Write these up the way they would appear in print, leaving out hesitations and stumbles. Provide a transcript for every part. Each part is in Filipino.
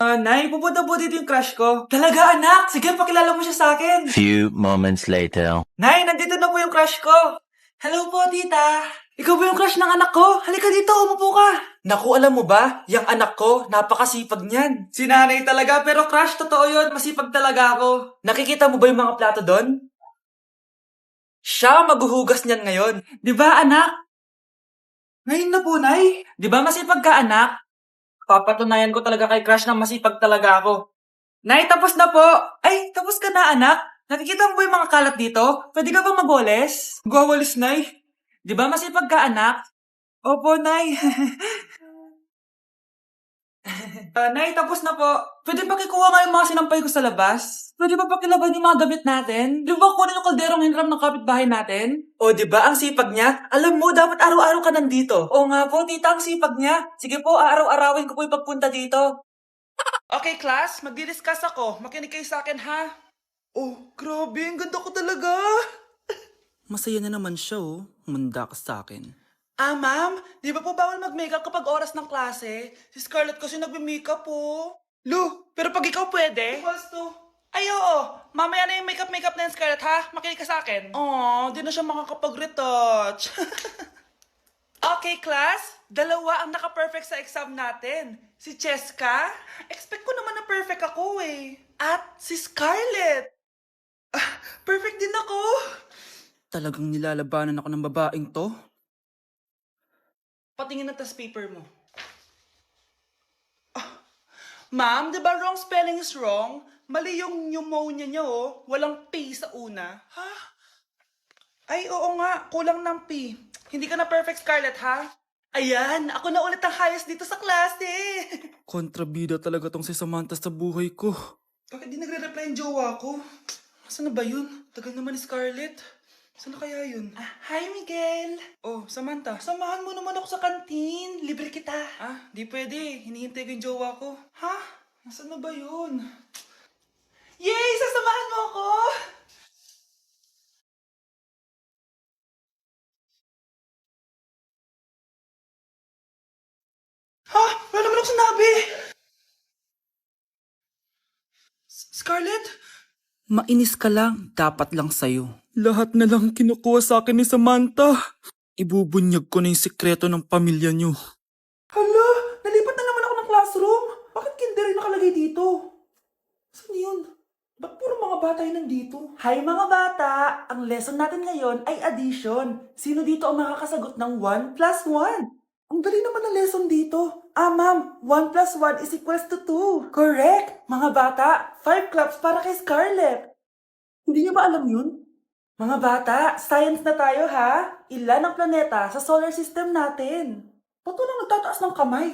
Nay, pupunta po dito yung crush ko. Talaga, anak? Sige, pakilala mo siya sa akin. Few moments later. Nay, nandito na po yung crush ko. Hello po, tita. Ikaw ba yung crush ng anak ko? Halika dito, umupo ka. Naku, alam mo ba? Yung anak ko, napakasipag niyan. Si nanay talaga, pero crush, totoo yun. Masipag talaga ako. Nakikita mo ba yung mga plato doon? Siya maghuhugas niyan ngayon. Di ba, anak? Ngayon na po, nay. Di ba masipag ka, anak? Papatunayan ko talaga kay crush na masipag talaga ako. Nay, tapos na po. Ay, tapos ka na, anak. Nakikita mo ba yung mga kalat dito? Pwede ka bang magwalis? Magwawalis, Nay. Di ba masipag ka, anak? Opo, Nay. Nay, tapos na po. Pwede ba kikuha nga yung mga sinampay ko sa labas? Pwede ba pakilaban yung mga gamit natin? Di ba kunin yung kalderong hinram ng kapitbahay natin? O, di ba ang sipag niya? Alam mo, dapat araw-araw ka nandito. Oo nga po, tita, ang sipag niya. Sige po, araw-arawin ko po yung pagpunta dito. Okay, class, magdi-discuss ako. Makinig kayo sa akin, ha? Oh, grabe, ang ganda ko talaga. Masaya na naman siya, oh. Manda ka sa akin. Ma'am, di ba po bawal mag-makeup kapag oras ng klase? Si Scarlett kasi nagme-makeup po. Lu, pero pag ikaw pwede? Basto. Ay, oo. Mamaya na yung makeup na yung Scarlett, ha? Makinig ka sa akin. Aw, di na siya makakapag-retouch. Okay, class. Dalawa ang naka-perfect sa exam natin. Si Cheska. Expect ko naman na perfect ako eh. At si Scarlett. Perfect din ako. Talagang nilalabanan ako ng babaeng to? Patingin na tas paper mo. Ma'am, di ba wrong spelling is wrong? Mali yung pneumonia niya, oh. Walang P sa una. Ha? Ay, oo nga. Kulang ng P. Hindi ka na perfect, Scarlett, ha? Ayan, ako na ulit ang highest dito sa klase. Kontrabida talaga tong si Samantha sa buhay ko. Bakit di nagre-reply yung jowa ko? Saan na ba yun? Tagal naman ni Scarlett. Saan na kaya yun? Hi, Miguel. Oh, Samantha, samahan mo naman ako sa kantin. Libre kita. Di pwede. Hinihintay ko yung jowa ko. Ha? Nasaan na ba yun? Yay! Sasamahan mo ako! Ha? Wala naman ako sinabi! Scarlett? Mainis ka lang, dapat lang sa'yo. Lahat na lang kinukuha sa akin ni Samantha. Ibubunyag ko na yung sikreto ng pamilya niyo. Hala, nalipat na naman ako ng classroom. Bakit kinder yung nakalagay dito? Saan yun? Ba't puro mga bata yung nandito? Hi mga bata! Ang lesson natin ngayon ay addition. Sino dito ang makakasagot ng 1 plus 1? Ang dali naman ng lesson dito. Ma'am, 1 plus 1 is equals to 2. Correct! Mga bata, 5 claps para kay Scarlett. Hindi niyo ba alam yun? Mga bata, science na tayo ha? Ilan ang planeta sa solar system natin? Ba't walang nagtataas ng kamay?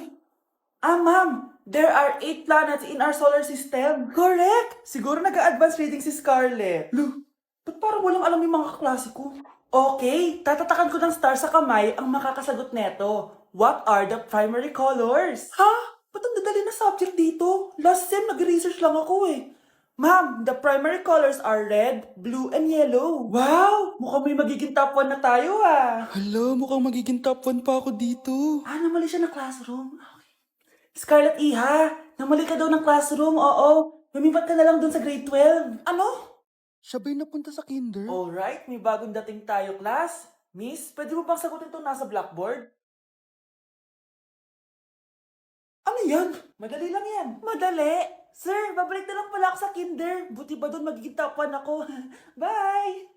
Ma'am, there are 8 planets in our solar system. Correct! Siguro nag-a-advance reading si Scarlett. Lu, ba't parang walang alam yung mga kaklase ko? Okay, tatatakan ko ng star sa kamay ang makakasagot neto. What are the primary colors? Ha? Ba't ang dadali na subject dito? Last sem, nag-research lang ako eh. Ma'am, the primary colors are red, blue, and yellow. Wow! Mukhang may magiging top 1 na tayo ah. Hala, mukhang magiging top 1 pa ako dito. Namali siya ng classroom. Scarlett Iha, namali ka daw ng classroom, oo. Lumipat ka na lang dun sa grade 12. Ano? Siya ba'y napunta sa kinder? Alright, may bagong dating tayo, class. Miss, pwede mo bang sagutin itong nasa blackboard? Ano yan? Madali lang yan. Madali? Sir, babalik na lang pala ako sa kinder. Buti ba doon magiging top 1 ako? Bye!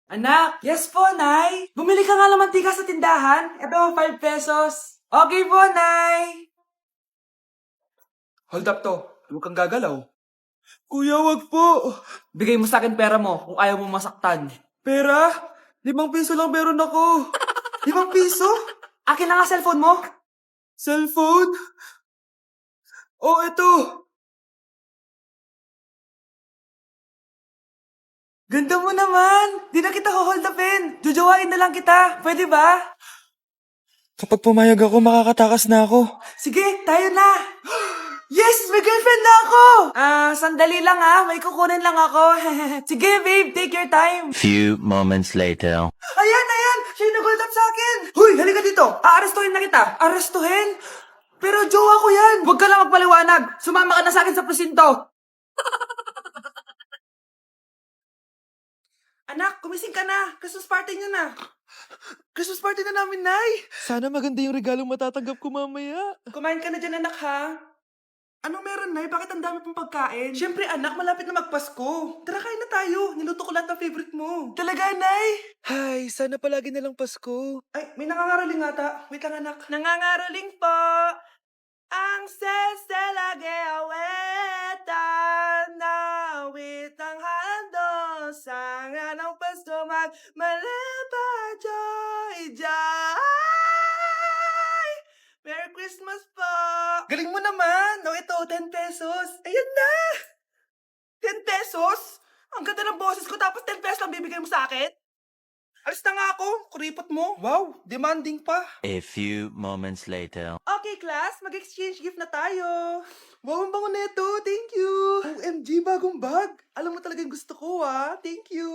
Anak! Yes po, Nay! Bumili ka nga ng mantika sa tindahan. Ito, 5 pesos. Okay po, Nay! Hold up to. Huwag kang gagalaw. Kuya, wag po. Bigay mo sa akin pera mo kung ayaw mo masaktan. Pera? 5 piso lang meron ako. 5 piso? Akin na nga cellphone mo. Cellphone? Oh, ito. Ganda mo naman! Di na kita hold upin! Jojowain na lang kita! Pwede ba? Kapag pumayag ako, makakatakas na ako. Sige, tayo na! Yes! May girlfriend na ako! Sandali lang may kukunin lang ako. Sige, babe, take your time. Few moments later. Ayan! Siya yung nag-hold up sa akin! Huy, halika dito! Aarestuhin na kita! Arestuhin? Pero jowa ko yan! Huwag ka lang magpaliwanag! Sumama ka na sa akin sa presinto! Anak, kumising ka na! Christmas party niyo na! Christmas party na namin, Nay! Sana maganda yung regalong matatanggap ko mamaya. Kumain ka na dyan, anak, ha? Anong meron, Nay? Bakit ang dami pong pagkain? Siyempre, anak, malapit na magpasko. Tara, kain na tayo. Niluto ko lahat ng favorite mo. Talaga, Nay? Hay, sana palagi na lang Pasko. Ay, may nangangaraling ata. Wait lang, anak. Nangangaraling po ang seselage awetan na witang hando sa nga ng Pasko magmalapa joy joy. Merry Christmas po! Galing mo naman! No, ito, 10 pesos. Ayan na! 10 pesos? Ang ganda ng boses ko tapos 10 pesos lang bibigay mo sa akin? Alis na nga ako, kuripot mo. Wow, demanding pa. A few moments later. Okay, class, mag-exchange gift na tayo. Wow, ang bango neto. Thank you. OMG, bagong bag. Alam mo talagang gusto ko, ah. Thank you.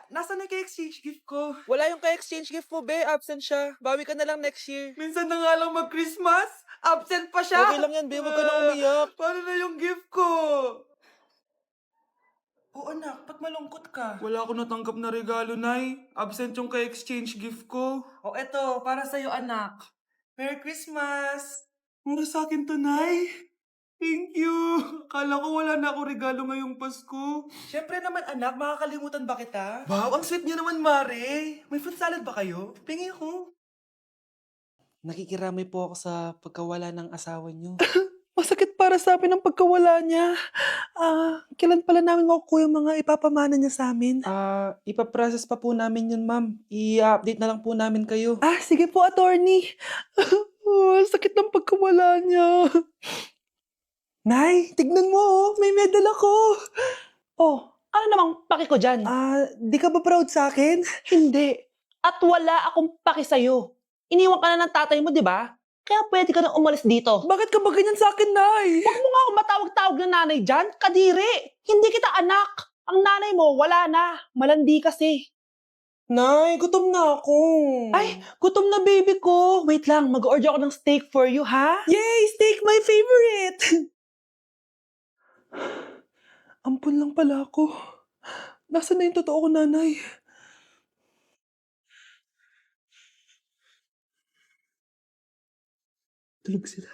Nasaan na exchange gift ko? Wala yung ka-exchange gift mo, be. Absent siya. Bawi ka na lang next year. Minsan na nga lang mag-Christmas. Absent pa siya. Okay lang yan, be. Huwag ka na umiyak. Paano na yung gift ko? Oo, anak. Ba't malungkot ka? Wala ako natanggap na regalo, Nay. Absent yung ka-exchange gift ko. O, eto. Para sa'yo, anak. Merry Christmas. Para sa akin to, Nay. Thank you. Akala ko wala na ako regalo ngayong Pasko. Siyempre naman, anak. Makakalimutan ba kita? Wow, ang sweet niyo naman, Mare. May fruit salad ba kayo? Pingi ko. Nakikiramay po ako sa pagkawala ng asawa niyo. Masakit para sa amin ang pagkawala niya. Kailan pala namin makukuha yung mga ipapamana niya sa amin? Ipaprocess pa po namin yun, ma'am. I-update na lang po namin kayo. Sige po, attorney. Sakit ng pagkawala niya. Nay, tignan mo, may medal ako. Oh, ano namang paki ko dyan? Di ka ba proud sa akin? Hindi. At wala akong paki sa'yo. Iniwan ka na ng tatay mo, di ba? Kaya pwede ka nang umalis dito. Bakit ka ba ganyan sa akin, Nay? Huwag mo nga ako matawag-tawag na nanay dyan. Kadiri. Hindi kita anak. Ang nanay mo, wala na. Malandi kasi. Nay, gutom na ako. Ay, gutom na baby ko. Wait lang, mag-order ako ng steak for you, ha? Yay! Steak, my favorite! Ampun lang pala ako. Nasaan na yung totoo ko, Nanay? Tulog sila.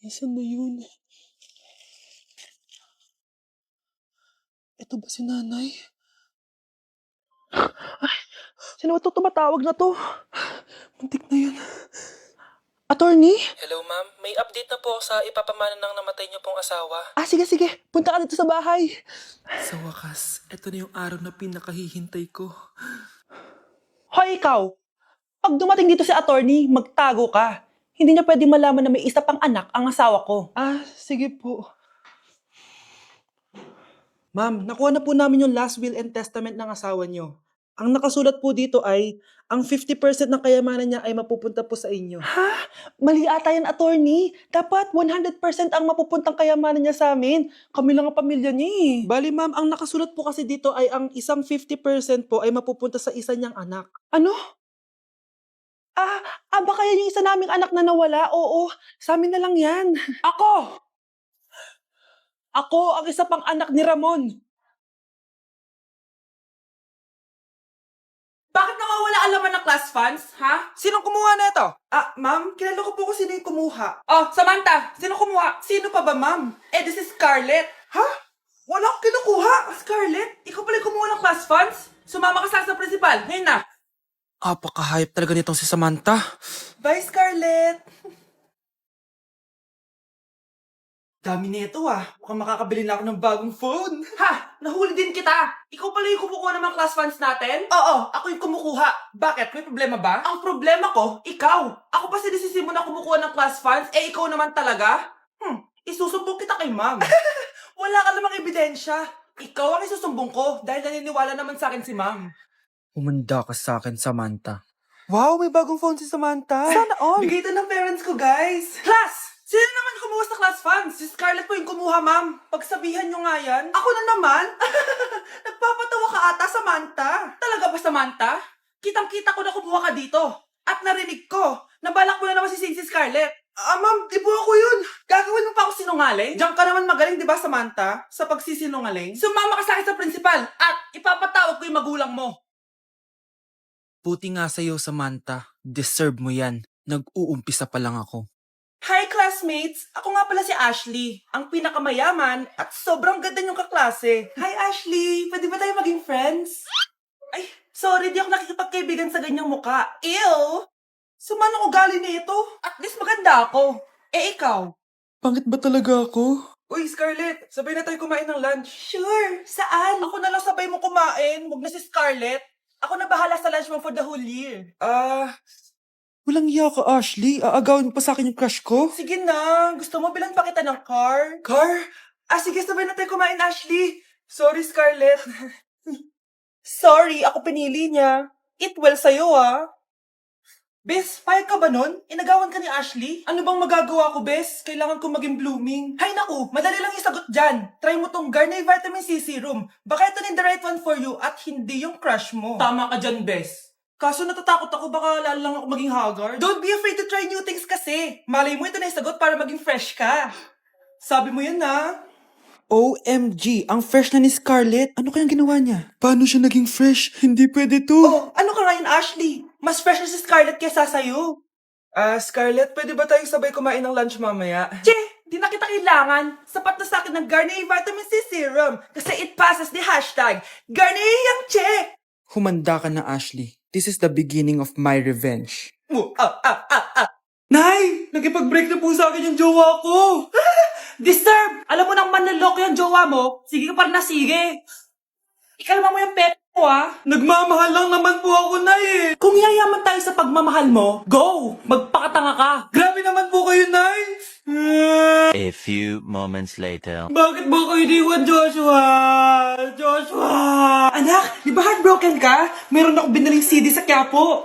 Nasaan na yun? Ito ba si Nanay? Sino ba ito tumatawag na to? Muntik na yun. Attorney? Hello, ma'am. May update na po sa ipapamana ng namatay niyo pong asawa. Sige. Punta ka dito sa bahay. Sa wakas, ito na yung araw na pinakahihintay ko. Hoy, ikaw! Pag dumating dito si attorney, magtago ka. Hindi niya pwede malaman na may isa pang anak ang asawa ko. Sige po. Ma'am, nakuha na po namin yung last will and testament ng asawa niyo. Ang nakasulat po dito ay, ang 50% ng kayamanan niya ay mapupunta po sa inyo. Ha? Mali ata yan, attorney. Dapat 100% ang mapupuntang kayamanan niya sa amin. Kami lang ang pamilya niya eh. Bali ma'am, ang nakasulat po kasi dito ay ang isang 50% po ay mapupunta sa isa niyang anak. Ano? Baka yan yung isa naming anak na nawala? Oo, sa amin na lang yan. Ako! Ako ang isa pang anak ni Ramon. Bakit nawawala ang laman ng class funds, ha? Sinong kumuha na ito? Ma'am, kilala ko po kung sino yung kumuha. Oh, Samantha, sino kumuha? Sino pa ba, ma'am? This is Scarlett. Ha? Wala akong kinukuha. Scarlett, ikaw pala yung kumuha ng class funds? Sumama ka sa principal, ngayon na. Apaka-hype talaga nitong si Samantha. Bye, Scarlett. Dami nito Mukhang makakabili na ako ng bagong phone. Ha? Nahuli din kita. Ikaw pala yung kumukuha ng mga class funds natin? Oo, ako yung kumukuha. Bakit? May problema ba? Ang problema ko, ikaw. Ako pa sinisisi mo na kumukuha ng class funds, ikaw naman talaga? Isusumbong kita kay ma'am. Wala ka namang ebidensya. Ikaw ang isusumbong ko dahil naniniwala naman sa akin si ma'am. Humanda ka sa akin, Samantha. Wow, may bagong phone si Samantha. Sana all. Bigay ito ng parents ko, guys. Class! Sino naman kumuha sa class funds? Si Scarlett po yung kumuha, ma'am. Pagsabihan nyo nga yan. Ako na naman? Nagpapatawa ka ata, Samantha. Talaga ba, Samantha? Kitang-kita ko na kumuha ka dito. At narinig ko, nabalak mo na naman si Scarlett. Ma'am, di po ako yun. Gagawin mo pa ako sinungaling? Diyan ka naman magaling, di ba, Samantha? Sa pagsisinungaling? Sumama ka sa akin sa principal at ipapatawag ko yung magulang mo. Buti nga sa'yo, Samantha. Deserve mo yan. Nag-uumpisa pa lang ako. Hi, classmates! Ako nga pala si Ashley, ang pinakamayaman at sobrang ganda niyong kaklase. Hi, Ashley! Pwede ba tayo maging friends? Ay, sorry, di ako nakikipagkaibigan sa ganyang muka. Ew! Sumanong ugali nito? At least maganda ako. Eh, ikaw? Pangit ba talaga ako? Uy, Scarlett, sabay na tayo kumain ng lunch. Sure, saan? Ako na lang sabay mo kumain, huwag na si Scarlett. Ako na bahala sa lunch mo for the whole year. Walang iya ka, Ashley. Aagawin mo pa sa akin yung crush ko. Sige na, gusto mo bilan pa kita ng car? Car? Sige, sabay na tayo kumain, Ashley. Sorry, Scarlett. Sorry, ako pinili niya. Eat well sa'yo, Bes, payag ka ba nun? Inagawan ka ni Ashley? Ano bang magagawa ko, Bes? Kailangan ko maging blooming. Hay naku, madali lang isagot dyan. Try mo tong Garnier Vitamin C Serum. Baka ito na the right one for you at hindi yung crush mo. Tama ka dyan, Bes. Kaso natatakot ako baka lalo lang ako maging haggard. Don't be afraid to try new things kasi. Malay mo ito na isagot para maging fresh ka. Sabi mo yan OMG, ang fresh na ni Scarlett. Ano kayang ginawa niya? Paano siya naging fresh? Hindi pwede to. Oh, ano ka ngayon, Ashley? Mas fresh na si Scarlett kesa sa'yo. Scarlett, pwede ba tayong sabay kumain ng lunch mamaya? Che, di na kita kailangan. Sapat na sa akin ng Garnier Vitamin C Serum kasi it passes the hashtag Garnier yang che. Humanda ka na, Ashley. This is the beginning of my revenge. Nay! Nakipag-break na po sa akin yung jowa ko! Disturb! Alam mo nang manloloko yung jowa mo, sige ka pa rin na sige. Ikalma mo yung pep mo, Nagmamahal lang naman po ako, Nay, Kung yayaman tayo sa pagmamahal mo, go! Magpakatanga ka! Grabe naman po kayo, Nay! A few moments later. Bakit ba kayo iniwan, Joshua? Joshua! Anak, di ba heartbroken ka? Meron ako binaling CD sa Quiapo.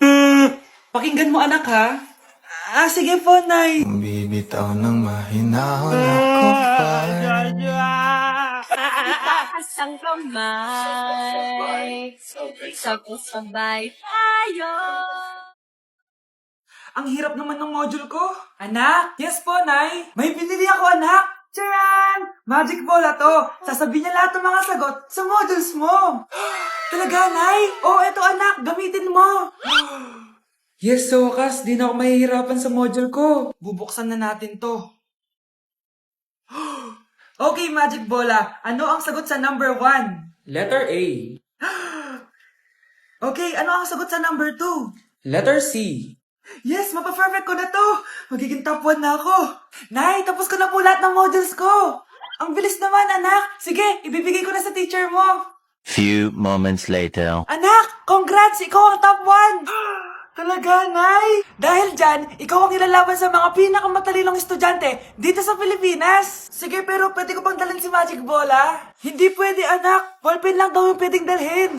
Pakinggan mo, anak, ha? Sige po, Nay. Bibitaw ng mahinahon ako pa. Itaas ang kamay, sabay tayo. Ang hirap naman ng module ko. Anak? Yes po, Nay. May binili ako, anak. Charan! Magic bola to. Sasabihin niya lahat ng mga sagot sa modules mo. Talaga, Nay? Oh, eto, anak. Gamitin mo. Yes, so wakas, di na ako mahihirapan sa module ko. Bubuksan na natin to. Okay, Magic Bola. Ano ang sagot sa number 1? Letter A. Okay, ano ang sagot sa number 2? Letter C. Yes, mapa-perfect ko na to. Magiging top 1 na ako. Nay, tapos ko na po lahat ng modules ko. Ang bilis naman, anak. Sige, ibibigay ko na sa teacher mo. Few moments later. Anak, congrats! Ikaw ang top 1! Talaga, Nay? Dahil dyan, ikaw ang ilalaban sa mga pinakamatalinong estudyante dito sa Pilipinas. Sige, pero pwede ko bang dalhin si Magic Bola? Hindi pwede, anak. Ballpen lang daw yung pwedeng dalhin.